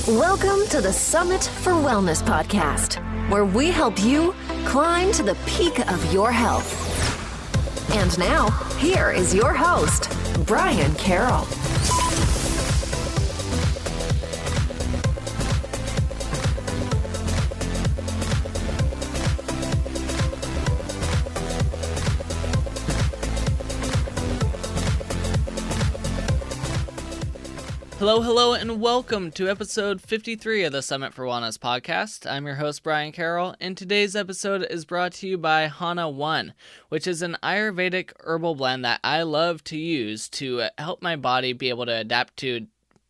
Welcome to the Summit for Wellness podcast, where we help you climb to the peak of your health. And now, here is your host, Brian Carroll. Hello, and welcome to episode 53 of the Summit for Wellness podcast. I'm your host, Brian Carroll, and today's episode is brought to you by Hana One, which is an Ayurvedic herbal blend that I love to use to help my body be able to adapt to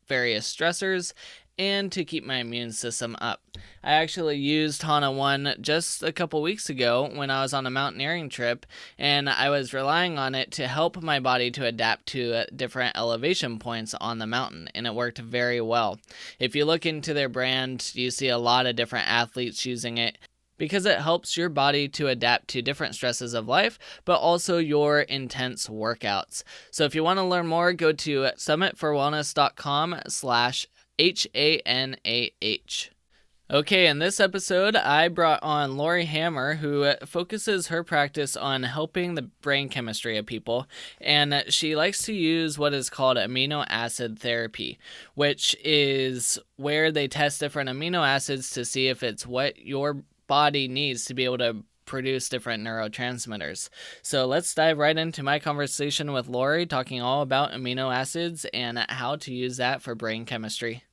various stressors and to keep my immune system up. I actually used Hana One just a couple weeks ago when I was on a mountaineering trip, and I was relying on it to help my body to adapt to different elevation points on the mountain, and it worked very well. If you look into their brand, you see a lot of different athletes using it, because it helps your body to adapt to different stresses of life, but also your intense workouts. So if you want to learn more, go to summitforwellness.com/HANAH. Okay, in this episode, I brought on Laurie Hammer, who focuses her practice on helping the brain chemistry of people, and she likes to use what is called Amino Acid Therapy, which is where they test different amino acids to see if it's what your body needs to be able to produce different neurotransmitters. So let's dive right into my conversation with Laurie, talking all about amino acids and how to use that for brain chemistry.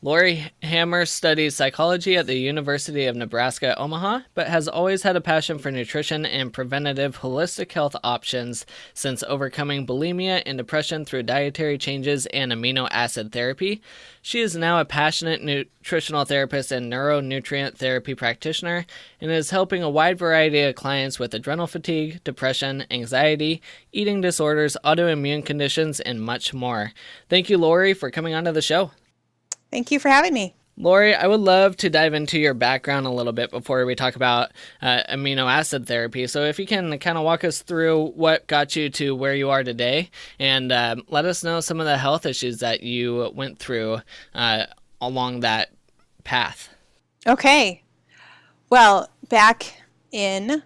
Laurie Hammer studies psychology at the University of Nebraska at Omaha, but has always had a passion for nutrition and preventative holistic health options since overcoming bulimia and depression through dietary changes and amino acid therapy. She is now a passionate nutritional therapist and neuronutrient therapy practitioner and is helping a wide variety of clients with adrenal fatigue, depression, anxiety, eating disorders, autoimmune conditions, and much more. Thank you, Laurie, for coming onto the show. Thank you for having me. Laurie, I would love to dive into your background a little bit before we talk about amino acid therapy. So if you can kind of walk us through what got you to where you are today and let us know some of the health issues that you went through along that path. Okay. Well, back in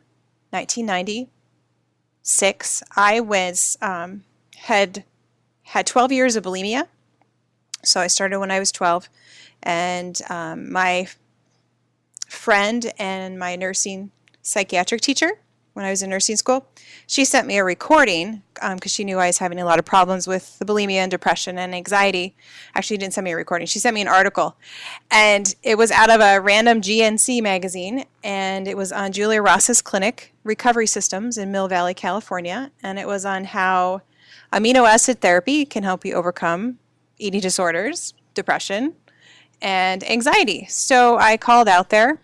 1996, I was had 12 years of bulimia. So I started when I was 12, and my friend and my nursing psychiatric teacher, when I was in nursing school, she sent me a recording because she knew I was having a lot of problems with the bulimia and depression and anxiety. Actually, she didn't send me a recording. She sent me an article, and it was out of a random GNC magazine, and it was on Julia Ross's clinic, Recovery Systems in Mill Valley, California, and it was on how amino acid therapy can help you overcome eating disorders, depression, and anxiety. So I called out there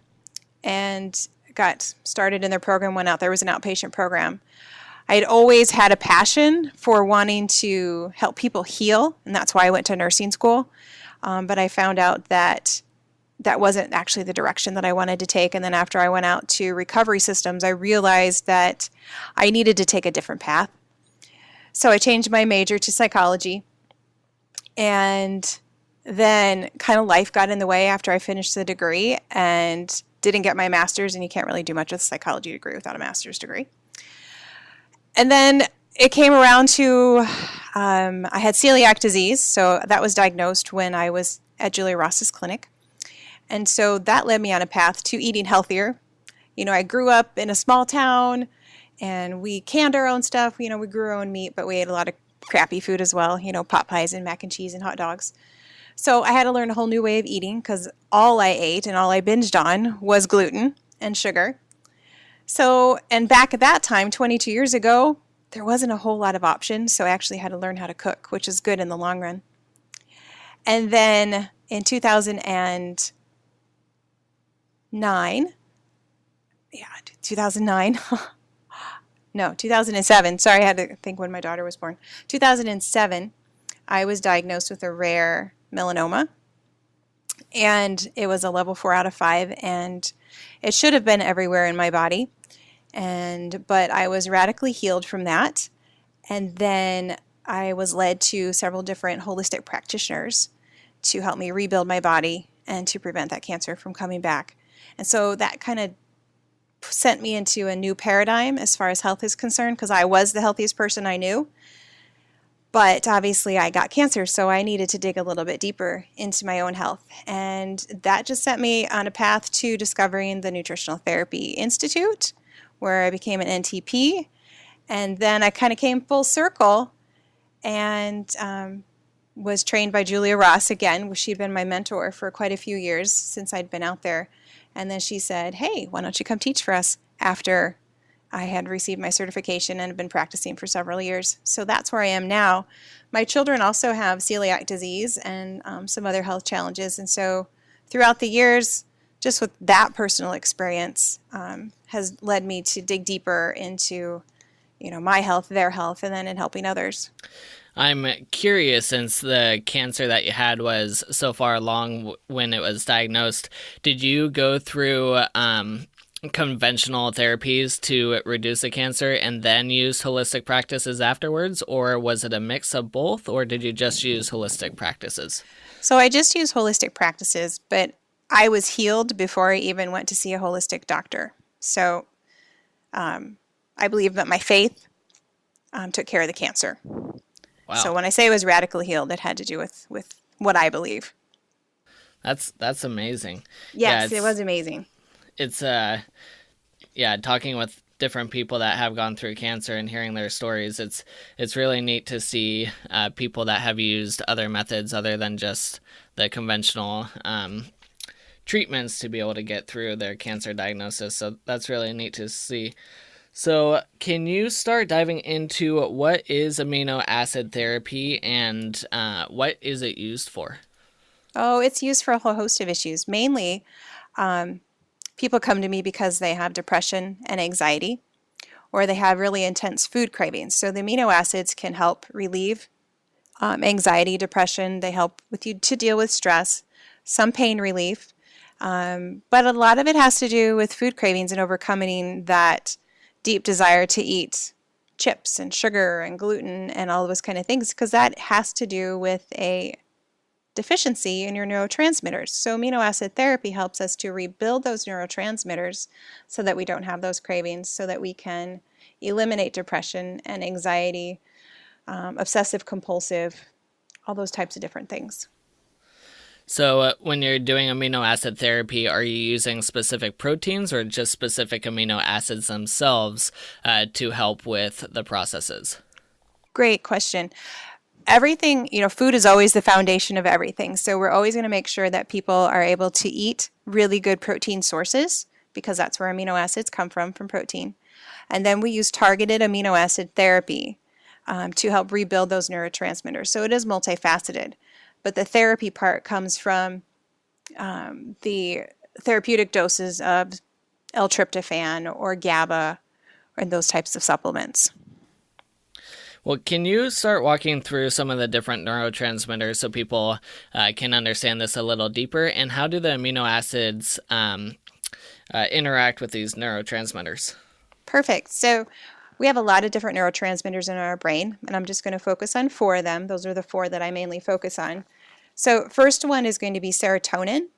and got started in their program, went out there. It was an outpatient program. I had always had a passion for wanting to help people heal, and that's why I went to nursing school. But I found out that that wasn't actually the direction that I wanted to take. And then after I went out to Recovery Systems, I realized that I needed to take a different path. So I changed my major to psychology. And then kind of life got in the way after I finished the degree and didn't get my master's, and you can't really do much with a psychology degree without a master's degree. And then it came around to, I had celiac disease, so that was diagnosed when I was at Julia Ross's clinic. And so that led me on a path to eating healthier. You know, I grew up in a small town, and we canned our own stuff. You know, we grew our own meat, but we ate a lot of crappy food as well, you know, pot pies and mac and cheese and hot dogs. So I had to learn a whole new way of eating because all I ate and all I binged on was gluten and sugar. So, and back at that time, 22 years ago, there wasn't a whole lot of options. So I actually had to learn how to cook, which is good in the long run. And then in 2009, 2007. Sorry, I had to think when my daughter was born. 2007, I was diagnosed with a rare melanoma, and it was a level 4 out of 5, and it should have been everywhere in my body. But I was radically healed from that, and then I was led to several different holistic practitioners to help me rebuild my body and to prevent that cancer from coming back. And so that kind of sent me into a new paradigm as far as health is concerned, because I was the healthiest person I knew. But obviously I got cancer, so I needed to dig a little bit deeper into my own health. And that just set me on a path to discovering the Nutritional Therapy Institute, where I became an NTP. And then I kind of came full circle and was trained by Julia Ross again. She'd been my mentor for quite a few years since I'd been out there. And then she said, hey, why don't you come teach for us, after I had received my certification and have been practicing for several years. So that's where I am now. My children also have celiac disease and some other health challenges. And so throughout the years, just with that personal experience, has led me to dig deeper into, my health, their health, and then in helping others. I'm curious, since the cancer that you had was so far along when it was diagnosed, did you go through conventional therapies to reduce the cancer and then use holistic practices afterwards, or was it a mix of both, or did you just use holistic practices? So I just used holistic practices, but I was healed before I even went to see a holistic doctor. So I believe that my faith took care of the cancer. Wow. So when I say I was radically healed, it had to do with what I believe. That's amazing. Yes, it was amazing. It's talking with different people that have gone through cancer and hearing their stories, it's really neat to see people that have used other methods other than just the conventional treatments to be able to get through their cancer diagnosis. So that's really neat to see. So can you start diving into what is amino acid therapy and what is it used for? Oh, it's used for a whole host of issues. Mainly, people come to me because they have depression and anxiety, or they have really intense food cravings. So the amino acids can help relieve anxiety, depression. They help with you to deal with stress, some pain relief. But a lot of it has to do with food cravings and overcoming that deep desire to eat chips and sugar and gluten and all those kind of things, because that has to do with a deficiency in your neurotransmitters. So amino acid therapy helps us to rebuild those neurotransmitters so that we don't have those cravings, so that we can eliminate depression and anxiety, obsessive compulsive, all those types of different things. So when you're doing amino acid therapy, are you using specific proteins or just specific amino acids themselves to help with the processes? Great question. Everything, food is always the foundation of everything. So we're always going to make sure that people are able to eat really good protein sources, because that's where amino acids come from protein. And then we use targeted amino acid therapy to help rebuild those neurotransmitters. So it is multifaceted. But the therapy part comes from the therapeutic doses of L-tryptophan or GABA or those types of supplements. Well, can you start walking through some of the different neurotransmitters so people can understand this a little deeper? And how do the amino acids interact with these neurotransmitters? Perfect. So we have a lot of different neurotransmitters in our brain, and I'm just going to focus on 4 of them. Those are the 4 that I mainly focus on. So first one is going to be serotonin.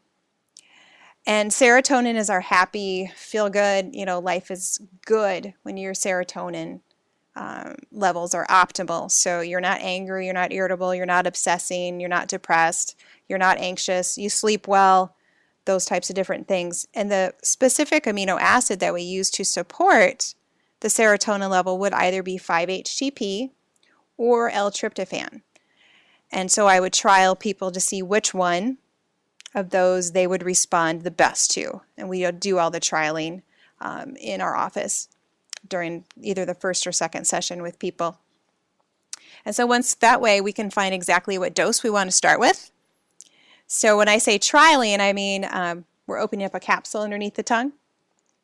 And serotonin is our happy, feel good, life is good when your serotonin levels are optimal. So you're not angry, you're not irritable, you're not obsessing, you're not depressed, you're not anxious, you sleep well, those types of different things. And the specific amino acid that we use to support the serotonin level would either be 5-HTP or L-tryptophan. And so I would trial people to see which one of those they would respond the best to. And we do all the trialing in our office during either the first or second session with people. And so once that way, we can find exactly what dose we want to start with. So when I say trialing, I mean we're opening up a capsule underneath the tongue,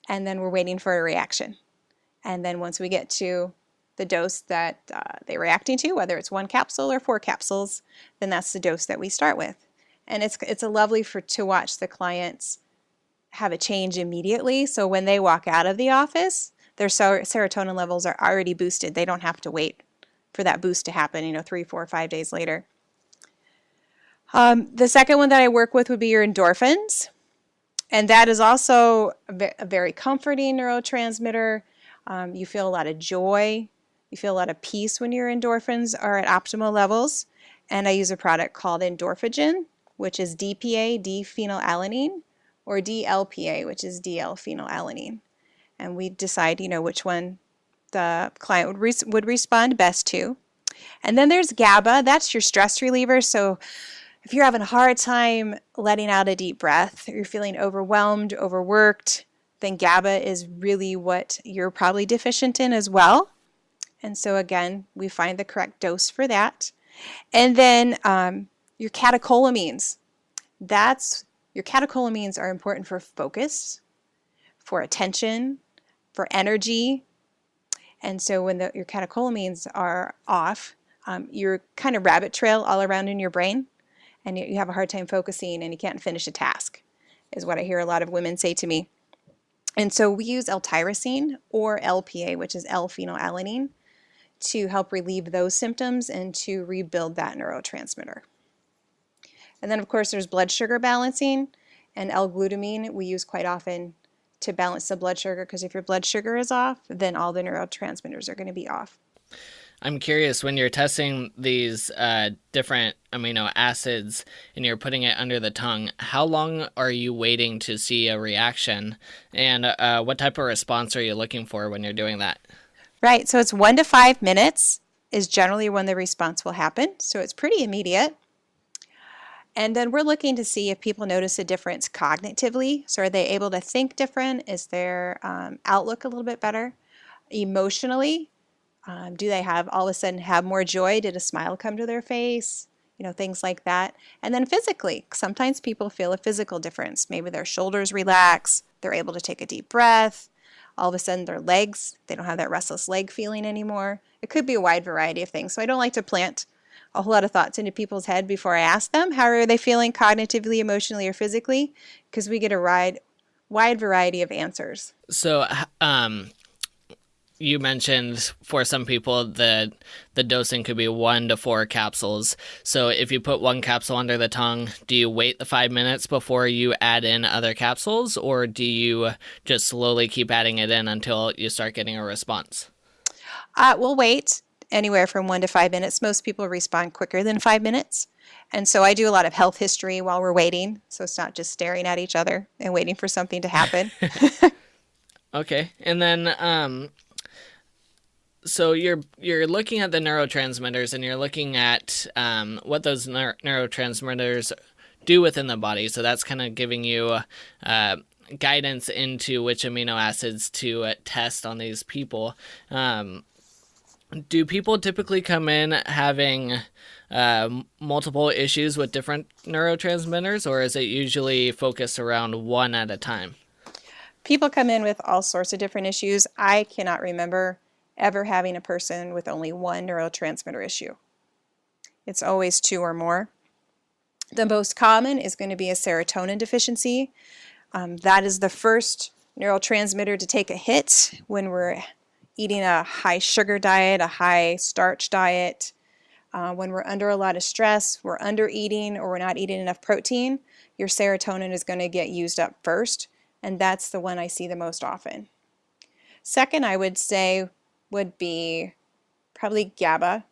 and then we're waiting for a reaction. And then once we get to the dose that they're reacting to, whether it's 1 capsule or 4 capsules, then that's the dose that we start with. And it's a lovely to watch the clients have a change immediately. So when they walk out of the office, their serotonin levels are already boosted. They don't have to wait for that boost to happen, 3, 4, 5 days later. The second one that I work with would be your endorphins. And that is also a very comforting neurotransmitter. You feel a lot of joy. You feel a lot of peace when your endorphins are at optimal levels. And I use a product called Endorphagen, which is DPA, D-phenylalanine, or DLPA, which is DL-phenylalanine. And we decide, which one the client would respond best to. And then there's GABA. That's your stress reliever. So if you're having a hard time letting out a deep breath, or you're feeling overwhelmed, overworked, then GABA is really what you're probably deficient in as well. And so again, we find the correct dose for that. And then your catecholamines. Your catecholamines are important for focus, for attention, for energy. And so when your catecholamines are off, you're kind of rabbit trail all around in your brain. And you have a hard time focusing and you can't finish a task, is what I hear a lot of women say to me. And so we use L-tyrosine or LPA, which is L-phenylalanine, to help relieve those symptoms and to rebuild that neurotransmitter. And then, of course, there's blood sugar balancing, and L-glutamine we use quite often to balance the blood sugar, because if your blood sugar is off, then all the neurotransmitters are going to be off. I'm curious, when you're testing these different amino acids and you're putting it under the tongue, how long are you waiting to see a reaction? And what type of response are you looking for when you're doing that? Right. So it's 1 to 5 minutes is generally when the response will happen. So it's pretty immediate. And then we're looking to see if people notice a difference cognitively. So are they able to think different? Is their outlook a little bit better? Emotionally, do they all of a sudden have more joy? Did a smile come to their face? Things like that. And then physically, sometimes people feel a physical difference. Maybe their shoulders relax. They're able to take a deep breath. All of a sudden their legs, they don't have that restless leg feeling anymore. It could be a wide variety of things. So I don't like to plant a whole lot of thoughts into people's head before I ask them, how are they feeling cognitively, emotionally, or physically? Because we get a wide variety of answers. So, you mentioned for some people the dosing could be 1 to 4 capsules. So if you put 1 capsule under the tongue, do you wait the 5 minutes before you add in other capsules, or do you just slowly keep adding it in until you start getting a response? We'll wait anywhere from 1 to 5 minutes. Most people respond quicker than 5 minutes. And so I do a lot of health history while we're waiting. So it's not just staring at each other and waiting for something to happen. Okay. And then so you're looking at the neurotransmitters, and you're looking at what those neurotransmitters do within the body. So that's kind of giving you guidance into which amino acids to test on these people. Do people typically come in having multiple issues with different neurotransmitters, or is it usually focused around one at a time? People come in with all sorts of different issues. I cannot remember ever having a person with only one neurotransmitter issue. It's always 2 or more. The most common is going to be a serotonin deficiency. That is the first neurotransmitter to take a hit when we're eating a high sugar diet, a high starch diet. When we're under a lot of stress, we're under eating, or we're not eating enough protein, your serotonin is going to get used up first, and that's the one I see the most often. Second, I would say, would be probably GABA,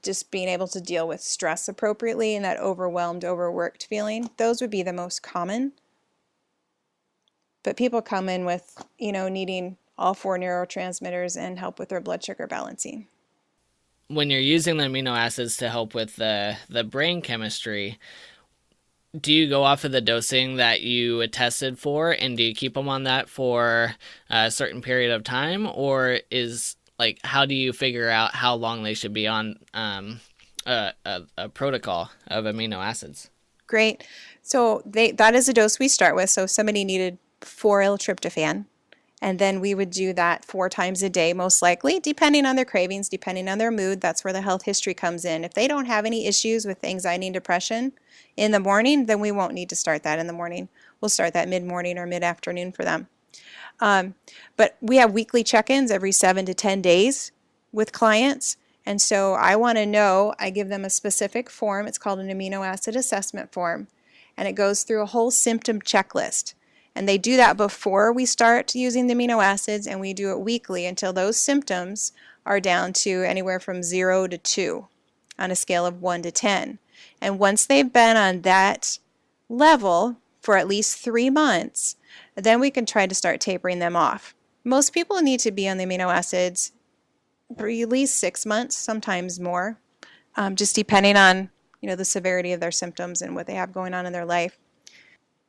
just being able to deal with stress appropriately and that overwhelmed, overworked feeling. Those would be the most common. But people come in with, needing all 4 neurotransmitters and help with their blood sugar balancing. When you're using the amino acids to help with the brain chemistry, do you go off of the dosing that you tested for, and do you keep them on that for a certain period of time, or how do you figure out how long they should be on a protocol of amino acids? Great. So that is a dose we start with. So if somebody needed 4 L-tryptophan, and then we would do that 4 times a day, most likely, depending on their cravings, depending on their mood. That's where the health history comes in. If they don't have any issues with anxiety and depression in the morning, then we won't need to start that in the morning. We'll start that mid-morning or mid-afternoon for them. But we have weekly check-ins every 7 to 10 days with clients, And so I want to know, I give them a specific form. It's called an amino acid assessment form. And it goes through a whole symptom checklist. And they do that before we start using the amino acids, and we do it weekly until those symptoms are down to anywhere from 0 to 2 on a scale of 1 to 10. And once they've been on that level for at least 3 months, then we can try to start tapering them off. Most people need to be on the amino acids for at least 6 months, sometimes more, just depending on the severity of their symptoms and what they have going on in their life.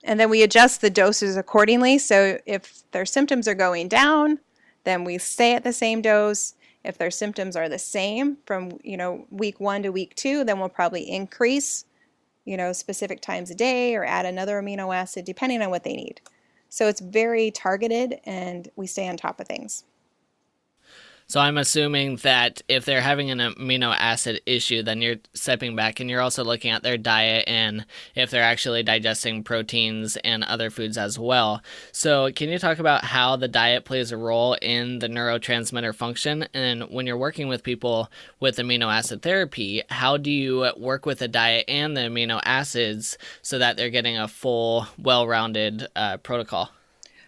And then we adjust the doses accordingly. So if their symptoms are going down, then we stay at the same dose. If their symptoms are the same from week 1 to week 2, then we'll probably increase specific times a day or add another amino acid depending on what they need. So it's very targeted, and we stay on top of things. So I'm assuming that if they're having an amino acid issue, then you're stepping back and you're also looking at their diet and if they're actually digesting proteins and other foods as well. So can you talk about how the diet plays a role in the neurotransmitter function? And when you're working with people with amino acid therapy, how do you work with the diet and the amino acids so that they're getting a full, well-rounded protocol?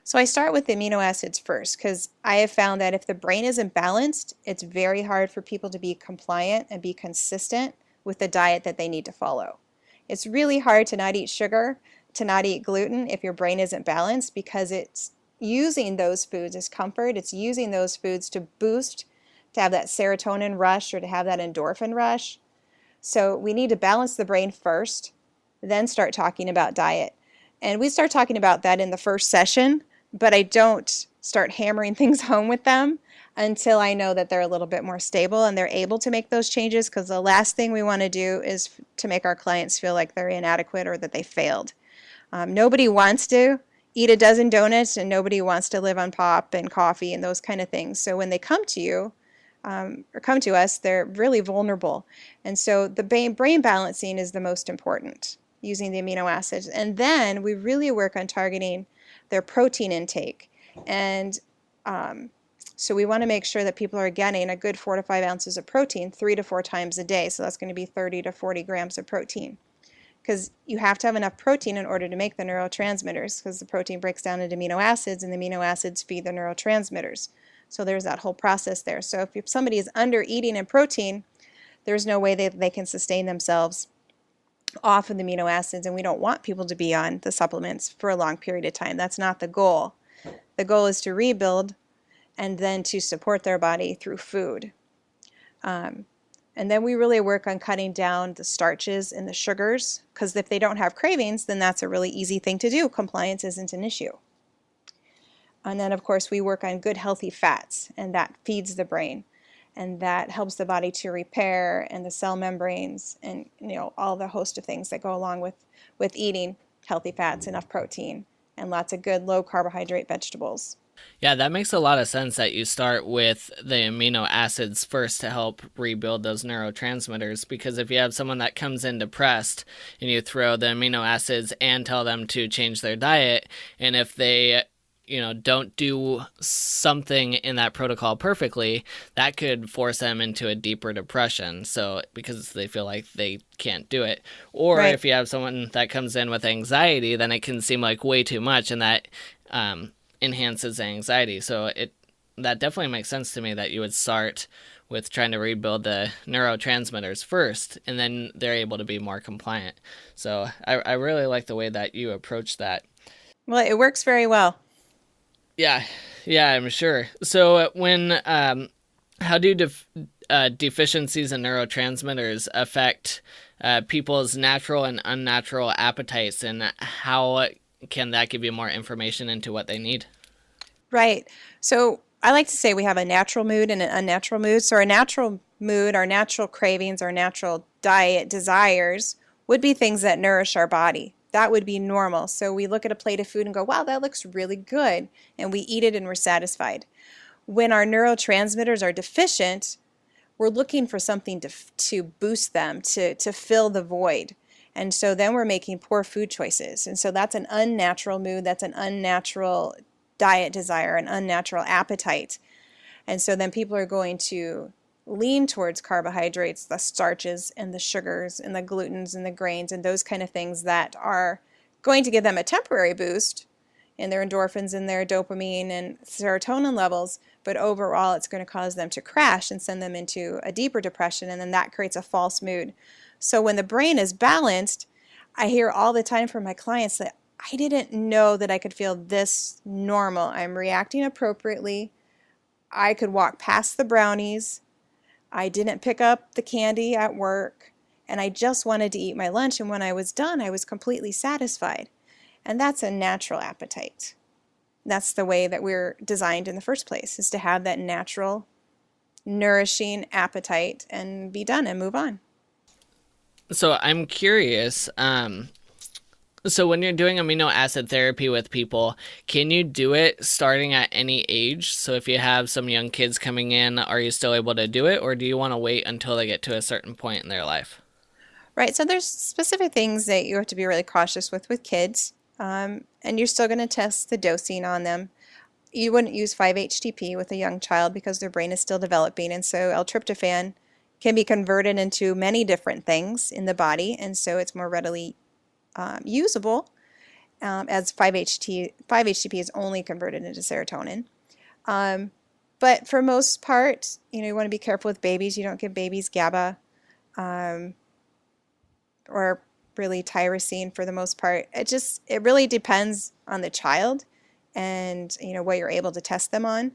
So I start with the amino acids first, because I have found that if the brain isn't balanced, it's very hard for people to be compliant and be consistent with the diet that they need to follow. It's really hard to not eat sugar, to not eat gluten if your brain isn't balanced, because it's using those foods as comfort. It's using those foods to boost, to have that serotonin rush or to have that endorphin rush. So we need to balance the brain first, then start talking about diet. And we start talking about that in the first session, but I don't start hammering things home with them until I know that they're a little bit more stable and they're able to make those changes, because the last thing we want to do is to make our clients feel like they're inadequate or that they failed. Nobody wants to eat a dozen donuts, and nobody wants to live on pop and coffee and those kind of things. So when they come to you or come to us, they're really vulnerable. And so the brain balancing is the most important, using the amino acids. And then we really work on targeting their protein intake. And so we want to make sure that people are getting a good 4 to 5 ounces of protein 3 to 4 times a day. So that's going to be 30 to 40 grams of protein. Because you have to have enough protein in order to make the neurotransmitters, because the protein breaks down into amino acids, and the amino acids feed the neurotransmitters. So there's that whole process there. So if somebody is under eating in protein, there's no way they can sustain themselves off of the amino acids, and we don't want people to be on the supplements for a long period of time. That's not the goal. The goal is to rebuild and then to support their body through food. And then we really work on cutting down the starches and the sugars, because if they don't have cravings, then that's a really easy thing to do. Compliance isn't an issue. And then, of course, we work on good, healthy fats, and that feeds the brain. And that helps the body to repair, and the cell membranes, and all the host of things that go along with eating healthy fats, enough protein, and lots of good low carbohydrate vegetables. Yeah, that makes a lot of sense that you start with the amino acids first to help rebuild those neurotransmitters, because if you have someone that comes in depressed and you throw the amino acids and tell them to change their diet, and if they don't do something in that protocol perfectly, that could force them into a deeper depression. So because they feel like they can't do it. Or Right. If you have someone that comes in with anxiety, then it can seem like way too much, and that enhances anxiety. So that definitely makes sense to me that you would start with trying to rebuild the neurotransmitters first, and then they're able to be more compliant. So I really like the way that you approach that. Well, it works very well. Yeah, I'm sure. So how do deficiencies in neurotransmitters affect people's natural and unnatural appetites, and how can that give you more information into what they need? Right. So I like to say we have a natural mood and an unnatural mood. So our natural mood, our natural cravings, our natural diet desires would be things that nourish our body. That would be normal. So we look at a plate of food and go, wow, that looks really good. And we eat it and we're satisfied. When our neurotransmitters are deficient, we're looking for something to boost them, to fill the void. And so then we're making poor food choices. And so that's an unnatural mood. That's an unnatural diet desire, an unnatural appetite. And so then people are going to lean towards carbohydrates, the starches and the sugars and the glutens and the grains and those kind of things that are going to give them a temporary boost in their endorphins and their dopamine and serotonin levels, but overall it's going to cause them to crash and send them into a deeper depression, and then that creates a false mood. So when the brain is balanced, I hear all the time from my clients that I didn't know that I could feel this normal. I'm reacting appropriately. I could walk past the brownies. I didn't pick up the candy at work, and I just wanted to eat my lunch, and when I was done, I was completely satisfied. And that's a natural appetite. That's the way that we're designed in the first place, is to have that natural, nourishing appetite and be done and move on. So I'm curious, so when you're doing amino acid therapy with people, can you do it starting at any age? So if you have some young kids coming in, are you still able to do it, or do you want to wait until they get to a certain point in their life? Right, so there's specific things that you have to be really cautious with kids, and you're still going to test the dosing on them. You wouldn't use 5-HTP with a young child because their brain is still developing, and so L-tryptophan can be converted into many different things in the body, and so it's more readily usable, as 5-HTP is only converted into serotonin. But for most part, you want to be careful with babies. You don't give babies GABA or really tyrosine for the most part. It really depends on the child and what you're able to test them on.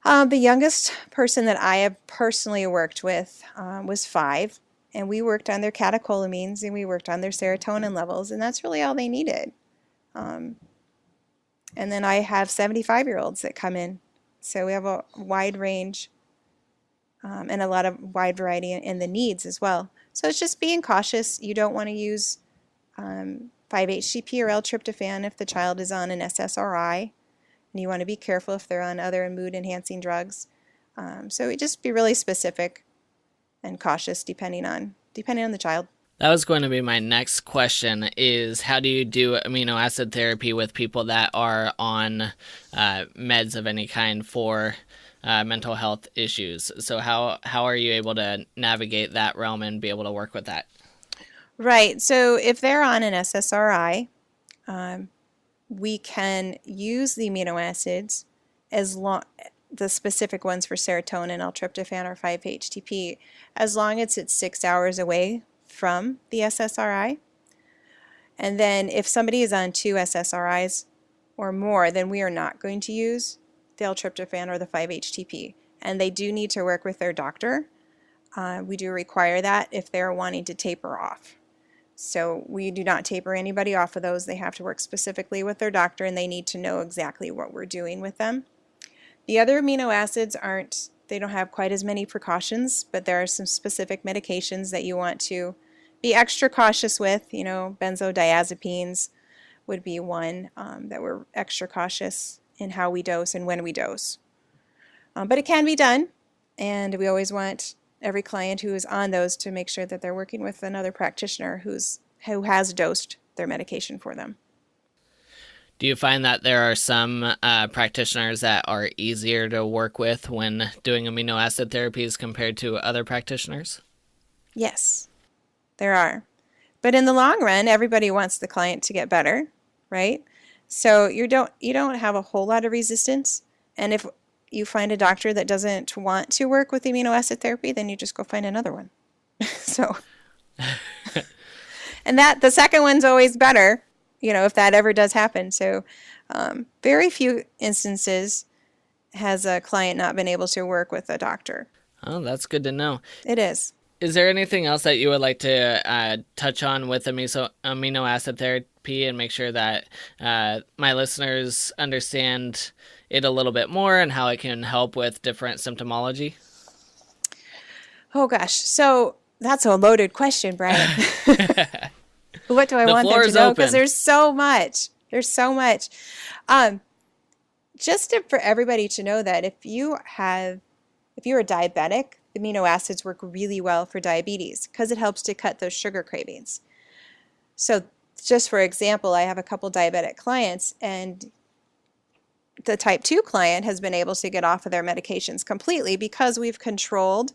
The youngest person that I have personally worked with was 5. And we worked on their catecholamines and we worked on their serotonin levels, and that's really all they needed. And then I have 75-year-olds that come in. So we have a wide range and a lot of wide variety in the needs as well. So it's just being cautious. You don't want to use 5-HTP or L-tryptophan if the child is on an SSRI. And you want to be careful if they're on other mood-enhancing drugs. So just be really specific and cautious depending on the child. That was going to be my next question, is how do you do amino acid therapy with people that are on meds of any kind for mental health issues? So how are you able to navigate that realm and be able to work with that? Right. So if they're on an SSRI, we can use the amino acids the specific ones for serotonin, L-tryptophan, or 5-HTP, as long as it's 6 hours away from the SSRI. And then if somebody is on 2 SSRIs or more, then we are not going to use the L-tryptophan or the 5-HTP. And they do need to work with their doctor. We do require that if they're wanting to taper off. So we do not taper anybody off of those. They have to work specifically with their doctor, and they need to know exactly what we're doing with them. The other amino acids they don't have quite as many precautions, but there are some specific medications that you want to be extra cautious with. Benzodiazepines would be one that we're extra cautious in how we dose and when we dose. But it can be done, and we always want every client who is on those to make sure that they're working with another practitioner who has dosed their medication for them. Do you find that there are some practitioners that are easier to work with when doing amino acid therapies compared to other practitioners? Yes, there are. But in the long run, everybody wants the client to get better, right? So you don't have a whole lot of resistance. And if you find a doctor that doesn't want to work with amino acid therapy, then you just go find another one. And the second one's always better, if that ever does happen. So very few instances has a client not been able to work with a doctor. Oh, that's good to know. It is. Is there anything else that you would like to touch on with amino acid therapy and make sure that my listeners understand it a little bit more and how it can help with different symptomology? Oh, gosh. So that's a loaded question, Brian. What do I want them to know? Because there's so much. Just for everybody to know that if you're a diabetic, the amino acids work really well for diabetes because it helps to cut those sugar cravings. So just for example, I have a couple diabetic clients, and the type 2 client has been able to get off of their medications completely because we've controlled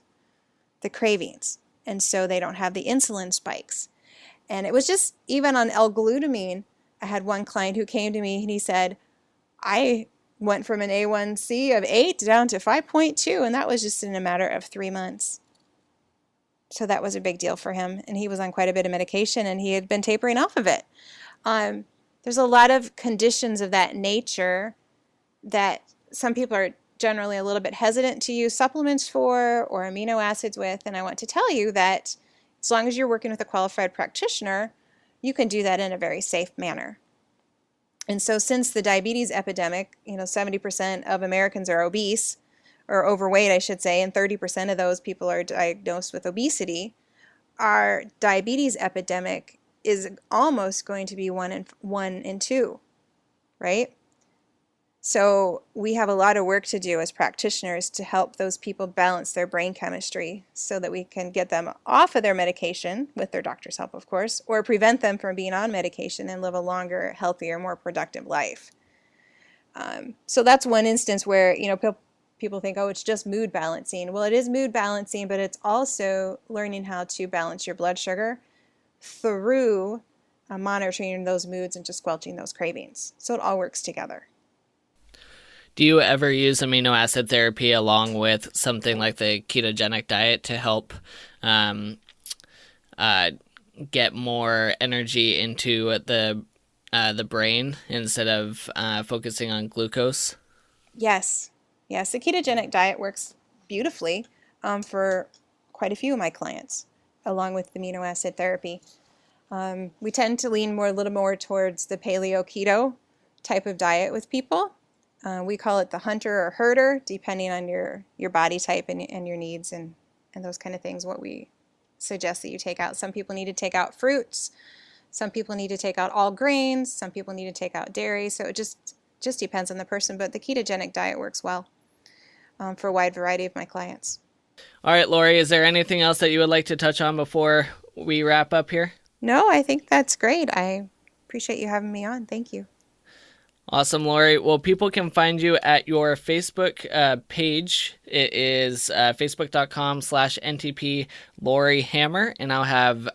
the cravings. And so they don't have the insulin spikes. And it was just, even on L-glutamine, I had one client who came to me and he said, I went from an A1C of 8 down to 5.2, and that was just in a matter of 3 months. So that was a big deal for him, and he was on quite a bit of medication, and he had been tapering off of it. There's a lot of conditions of that nature that some people are generally a little bit hesitant to use supplements for or amino acids with, and I want to tell you that as long as you're working with a qualified practitioner, you can do that in a very safe manner. And so since the diabetes epidemic, 70% of Americans are obese, or overweight, I should say, and 30% of those people are diagnosed with obesity, our diabetes epidemic is almost going to be 1 in 2, right? So we have a lot of work to do as practitioners to help those people balance their brain chemistry so that we can get them off of their medication, with their doctor's help, of course, or prevent them from being on medication and live a longer, healthier, more productive life. So that's one instance where, people think, oh, it's just mood balancing. Well, it is mood balancing, but it's also learning how to balance your blood sugar through monitoring those moods and just squelching those cravings. So it all works together. Do you ever use amino acid therapy along with something like the ketogenic diet to help get more energy into the brain instead of focusing on glucose? Yes. The ketogenic diet works beautifully for quite a few of my clients, along with the amino acid therapy. We tend to lean a little more towards the paleo keto type of diet with people. We call it the hunter or herder, depending on your body type and your needs and those kind of things, what we suggest that you take out. Some people need to take out fruits. Some people need to take out all grains. Some people need to take out dairy. So it just depends on the person. But the ketogenic diet works well for a wide variety of my clients. All right, Laurie, is there anything else that you would like to touch on before we wrap up here? No, I think that's great. I appreciate you having me on. Thank you. Awesome, Laurie. Well, people can find you at your Facebook page. It is facebook.com/NTP Laurie Hammer, and I'll have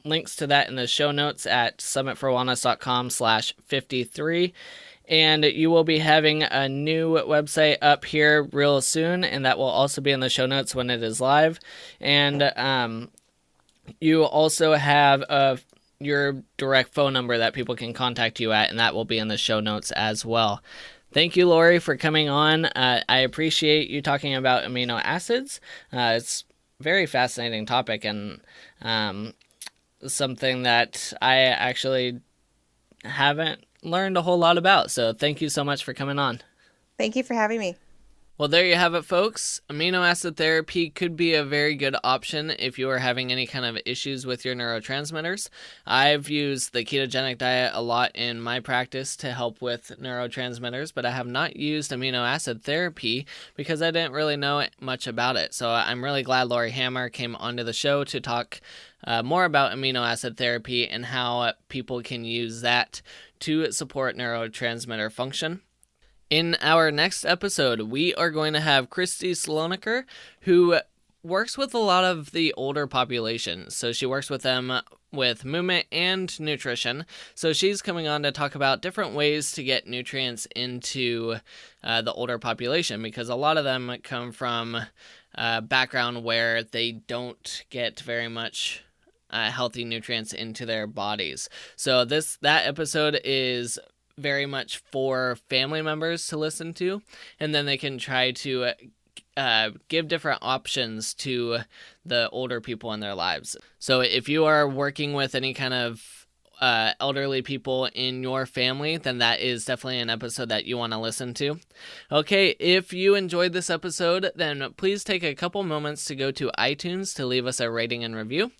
links to that in the show notes at summitforwellness.com/53. And you will be having a new website up here real soon, and that will also be in the show notes when it is live. And you also have your direct phone number that people can contact you at, and that will be in the show notes as well. Thank you, Laurie, for coming on. I appreciate you talking about amino acids. It's a very fascinating topic and something that I actually haven't learned a whole lot about. So thank you so much for coming on. Thank you for having me. Well, there you have it, folks. Amino acid therapy could be a very good option if you are having any kind of issues with your neurotransmitters. I've used the ketogenic diet a lot in my practice to help with neurotransmitters, but I have not used amino acid therapy because I didn't really know much about it. So I'm really glad Laurie Hammer came onto the show to talk more about amino acid therapy and how people can use that to support neurotransmitter function. In our next episode, we are going to have Christy Slonaker, who works with a lot of the older population. So she works with them with movement and nutrition. So she's coming on to talk about different ways to get nutrients into the older population, because a lot of them come from a background where they don't get very much healthy nutrients into their bodies. So that episode is very much for family members to listen to, and then they can try to give different options to the older people in their lives. So if you are working with any kind of elderly people in your family, then that is definitely an episode that you want to listen to. Okay, if you enjoyed this episode, then please take a couple moments to go to iTunes to leave us a rating and review.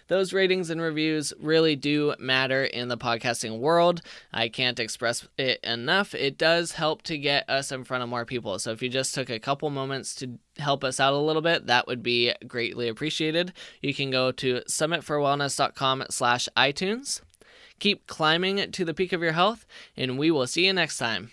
Those ratings and reviews really do matter in the podcasting world. I can't express it enough. It does help to get us in front of more people. So if you just took a couple moments to help us out a little bit, that would be greatly appreciated. You can go to summitforwellness.com/iTunes. Keep climbing to the peak of your health, and we will see you next time.